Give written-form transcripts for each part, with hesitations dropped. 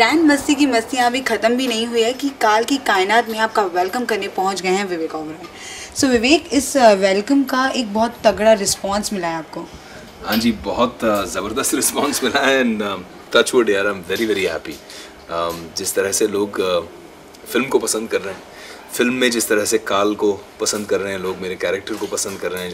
Grand मस्ती की मस्तियाँ अभी ख़त्म भी नहीं हुई है कि काल की कायनात में आपका वेलकम करने पहुंच गए हैं विवेक ओबरॉय। सो विवेक, इस वेलकम का एक बहुत तगड़ा रिस्पांस मिला है आपको। हाँ जी, बहुत ज़बरदस्त रिस्पांस मिला है एंड टच वुड यार, I am very very happy. जिस तरह से लोग फिल्म को पसंद कर रहे हैं, फिल्म में जिस तरह से काल को पसंद कर रहे हैं लोग, मेरे कैरेक्टर को पसंद कर रहे हैं,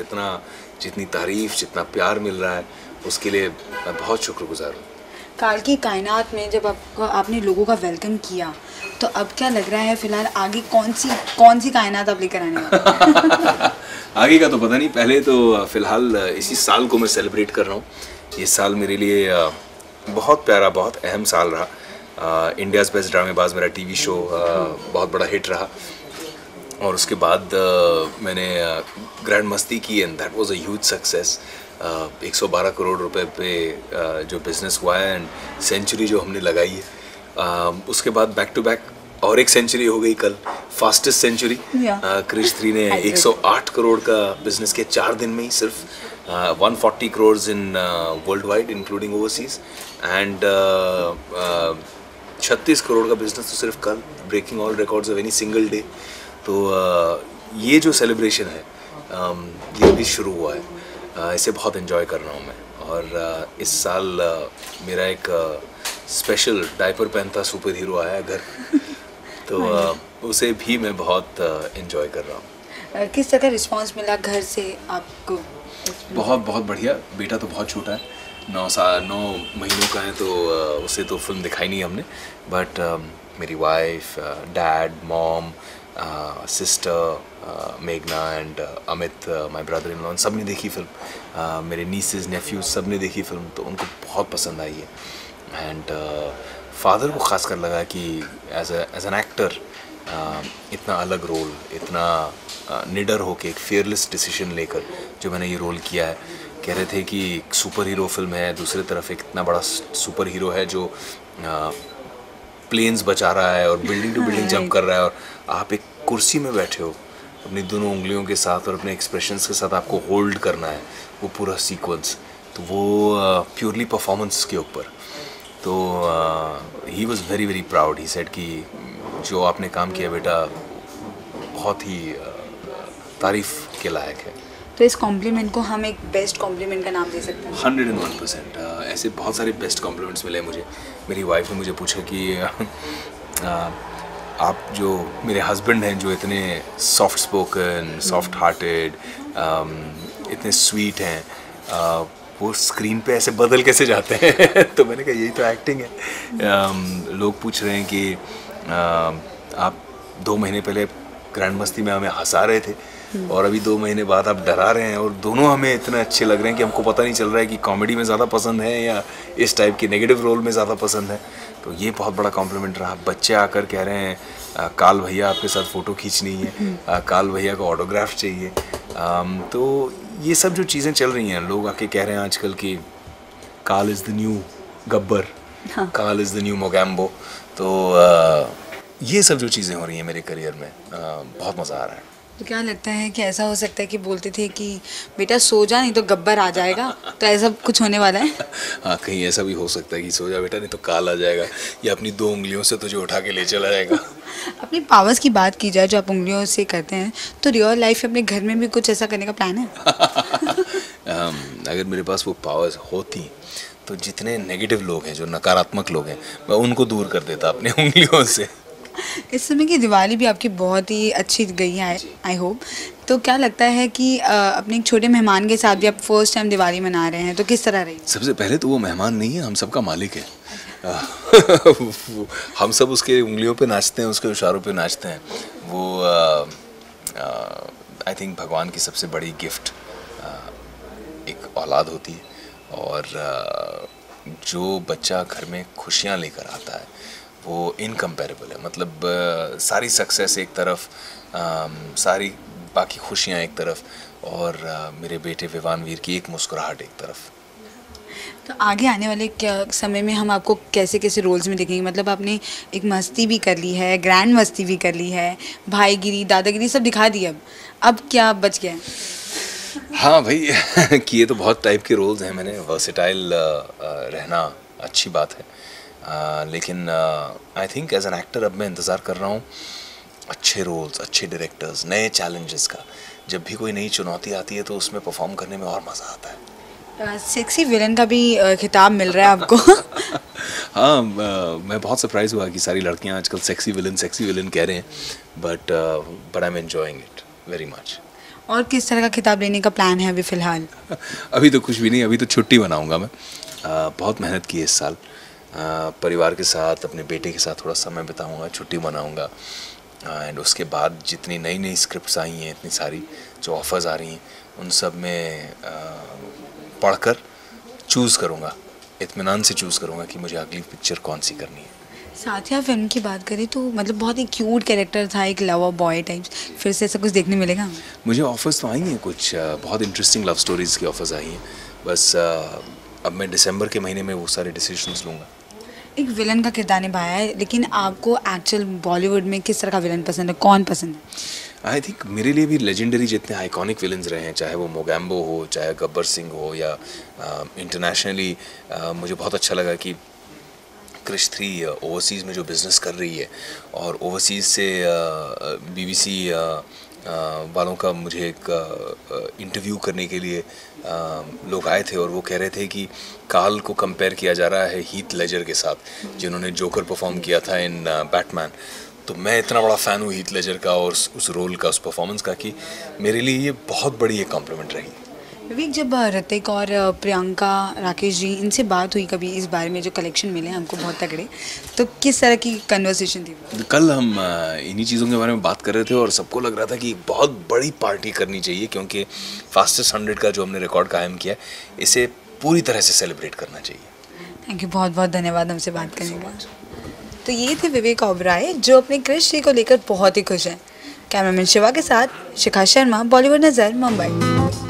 जितनी तारीफ़, जितना प्यार मिल रहा है, उसके लिए मैं बहुत शुक्रगुजार हूँ। काल की कायनात में जब आपने लोगों का वेलकम किया तो अब क्या लग रहा है फिलहाल आगे कौन सी कायनात आप लेकर आने वाले हैं? आगे का तो पता नहीं, पहले तो फ़िलहाल इसी साल को मैं सेलिब्रेट कर रहा हूँ। ये साल मेरे लिए बहुत प्यारा, बहुत अहम साल रहा। इंडियाज़ बेस्ट ड्रामेबाज मेरा टीवी शो बहुत बड़ा हिट रहा और उसके बाद मैंने ग्रैंड मस्ती की and that was a huge success. 112 crore रुपए पे जो बिज़नेस हुआ है एंड सेंचुरी जो हमने लगाई है, उसके बाद बैक टू बैक और एक सेंचुरी हो गई कल, फास्टेस्ट सेंचुरी। क्रिश 3 ने 108 करोड़ का बिजनेस किया 4 दिन में ही सिर्फ। 140 crore in world wide including overseas and 36 crore का बिजनेस तो सिर्फ कल, breaking all records of any single day. तो ये जो सेलिब्रेशन है ये भी शुरू हुआ है, इसे बहुत एंजॉय कर रहा हूँ मैं। और इस साल मेरा एक स्पेशल डायपर पहनता सुपर हीरो आया घर, तो उसे भी मैं बहुत एंजॉय कर रहा हूँ। किस तरह का रिस्पांस मिला घर से आपको? बहुत बढ़िया। बेटा तो बहुत छोटा है, 9 महीनों का है, तो उसे तो फिल्म दिखाई नहीं हमने, बट मेरी वाइफ, डैड, मॉम, सिस्टर मेघना and Amit, my brother in law, सब ने देखी फिल्म। मेरे नीसेस, नेफ्यूज सब ने देखी फिल्म, तो उनको बहुत पसंद आई है। एंड फादर को ख़ास कर लगा कि एज एन एक्टर इतना अलग रोल, इतना निडर होके एक फेयरलेस डिसीजन लेकर जो मैंने ये रोल किया है। कह रहे थे कि एक सुपर हीरो फिल्म है, दूसरी तरफ एक इतना बड़ा सुपर हीरो है जो प्लेन्स बचा रहा है और बिल्डिंग टू बिल्डिंग जंप कर रहा है, और आप एक कुर्सी में बैठे हो अपनी दोनों उंगलियों के साथ और अपने एक्सप्रेशंस के साथ आपको होल्ड करना है वो पूरा सीक्वेंस, तो वो प्योरली परफॉर्मेंस के ऊपर। तो he was very very proud. He said कि जो आपने काम किया बेटा बहुत ही तारीफ़ के लायक है। तो इस कॉम्प्लीमेंट को हम एक बेस्ट कॉम्प्लीमेंट का नाम दे सकते हैं? 101%। ऐसे बहुत सारे बेस्ट कॉम्प्लीमेंट्स मिले मुझे। मेरी वाइफ ने मुझे पूछा कि आप जो मेरे हस्बैंड हैं, जो इतने सॉफ्ट स्पोकन, सॉफ्ट हार्टेड, इतने स्वीट हैं, वो स्क्रीन पे ऐसे बदल कैसे जाते हैं? तो मैंने कहा यही तो एक्टिंग है। लोग पूछ रहे हैं कि आप 2 महीने पहले ग्रैंड मस्ती में हमें हंसा रहे थे और अभी 2 महीने बाद आप डरा रहे हैं, और दोनों हमें इतने अच्छे लग रहे हैं कि हमको पता नहीं चल रहा है कि कॉमेडी में ज़्यादा पसंद है या इस टाइप के नेगेटिव रोल में ज़्यादा पसंद है। तो ये बहुत बड़ा कॉम्प्लीमेंट रहा। बच्चे आकर कह रहे हैं काल भैया आपके साथ फ़ोटो खींचनी है, काल भैया का ऑटोग्राफ चाहिए। तो ये सब जो चीज़ें चल रही हैं, लोग आके कह रहे हैं आजकल कि काल इज़ द न्यू गब्बर, काल इज़ द न्यू मोगैम्बो। तो ये सब जो चीज़ें हो रही हैं मेरे करियर में, बहुत मज़ा आ रहा है। तो क्या लगता है कि ऐसा हो सकता है कि बोलते थे कि बेटा सो जा नहीं तो गब्बर आ जाएगा, तो ऐसा कुछ होने वाला है? हाँ, कहीं ऐसा भी हो सकता है कि सो जा बेटा नहीं तो काल आ जाएगा, या अपनी 2 उंगलियों से तुझे उठा के ले चला जाएगा। अपनी पावर्स की बात की जाए जो आप उंगलियों से करते हैं, तो रियल लाइफ में अपने घर में भी कुछ ऐसा करने का प्लान है? अगर मेरे पास वो पावर्स होती तो जितने नेगेटिव लोग हैं, जो नकारात्मक लोग हैं, मैं उनको दूर कर देता अपनी उंगलियों से। इस समय की दिवाली भी आपकी बहुत ही अच्छी गई है, आई होप। तो क्या लगता है कि अपने एक छोटे मेहमान के साथ भी आप फर्स्ट टाइम दिवाली मना रहे हैं, तो किस तरह रही? सबसे पहले तो वो मेहमान नहीं है, हम सबका मालिक है। हम सब उसके उंगलियों पे नाचते हैं, उसके इशारों पे नाचते हैं। वो आई थिंक भगवान की सबसे बड़ी गिफ्ट एक औलाद होती है, और जो बच्चा घर में खुशियाँ लेकर आता है वो इनकम्पेरेबल है। मतलब सारी सक्सेस एक तरफ, सारी बाकी खुशियाँ एक तरफ, और मेरे बेटे विवानवीर की एक मुस्कुराहट एक तरफ। तो आगे आने वाले क्या समय में हम आपको कैसे कैसे रोल्स में देखेंगे? मतलब आपने एक मस्ती भी कर ली है, ग्रैंड मस्ती भी कर ली है, भाईगिरी, दादागिरी सब दिखा दी, अब क्या बच गया है? हाँ भाई, किए तो बहुत टाइप के रोल्स हैं मैंने। वर्सेटाइल रहना अच्छी बात है। लेकिन I think as an actor अब मैं इंतज़ार कर रहा हूँ अच्छे रोल्स, अच्छे डायरेक्टर्स, नए चैलेंजेस का। जब भी कोई नई चुनौती आती है तो उसमें परफॉर्म करने में और मज़ा आता है। सेक्सी विलन का भी खिताब मिल रहा है आपको। हाँ, मैं बहुत सरप्राइज हुआ कि सारी लड़कियां आजकल सेक्सी विलन कह रहे हैं, but I am enjoying it very much. और किस तरह का खिताब लेने का प्लान है अभी फ़िलहाल? अभी तो कुछ भी नहीं, अभी तो छुट्टी मनाऊंगा मैं। बहुत मेहनत की है इस साल, परिवार के साथ, अपने बेटे के साथ थोड़ा समय बिताऊंगा, छुट्टी मनाऊंगा। एंड उसके बाद जितनी नई नई स्क्रिप्ट्स आई हैं, इतनी सारी जो ऑफ़र्स आ रही हैं, उन सब में पढ़कर चूज़ करूँगा, इत्मीनान से चूज़ करूँगा कि मुझे अगली पिक्चर कौन सी करनी है। साथिया फिल्म की बात करें तो मतलब बहुत ही क्यूट कैरेक्टर था, एक लवर बॉय टाइप्स, फिर से ऐसा कुछ देखने मिलेगा? मुझे ऑफ़र्स तो आई हैं कुछ, बहुत इंटरेस्टिंग लव स्टोरीज़ की ऑफ़र्स आई हैं। बस अब मैं दिसंबर के महीने में वो सारे डिसीजंस लूँगा। एक विलन का किरदार निभाया है, लेकिन आपको एक्चुअल बॉलीवुड में किस तरह का विलन पसंद है, कौन पसंद है? आई थिंक मेरे लिए भी लेजेंडरी जितने आइकॉनिक विलन्स रहे हैं, चाहे वो मोगैम्बो हो, चाहे गब्बर सिंह हो, या इंटरनेशनली मुझे बहुत अच्छा लगा कि क्रिश 3 ओवरसीज़ में जो बिज़नेस कर रही है, और ओवरसीज़ से BBC वालों का मुझे एक इंटरव्यू करने के लिए लोग आए थे, और वो कह रहे थे कि काल को कंपेयर किया जा रहा है हीथ लेजर के साथ, जिन्होंने जोकर परफॉर्म किया था इन बैटमैन। तो मैं इतना बड़ा फ़ैन हूँ हीथ लेजर का और उस रोल का, उस परफॉर्मेंस का, कि मेरे लिए ये बहुत बड़ी एक कॉम्प्लीमेंट रही। विवेक, जब ऋतिक और प्रियंका, राकेश जी, इनसे बात हुई कभी इस बारे में जो कलेक्शन मिले हैं हमको बहुत तगड़े, तो किस तरह की कन्वर्सेशन थी? कल हम इन्हीं चीज़ों के बारे में बात कर रहे थे, और सबको लग रहा था कि बहुत बड़ी पार्टी करनी चाहिए, क्योंकि फास्टेस्ट 100 का जो हमने रिकॉर्ड कायम किया है, इसे पूरी तरह से सेलिब्रेट करना चाहिए। थैंक यू, बहुत बहुत धन्यवाद हमसे बात करने का। तो ये थे विवेक ओबराय, जो अपने क्रिश को लेकर बहुत ही खुश हैं। कैमरामैन शिवा के साथ शिखा शर्मा, बॉलीवुड नज़र, मुंबई।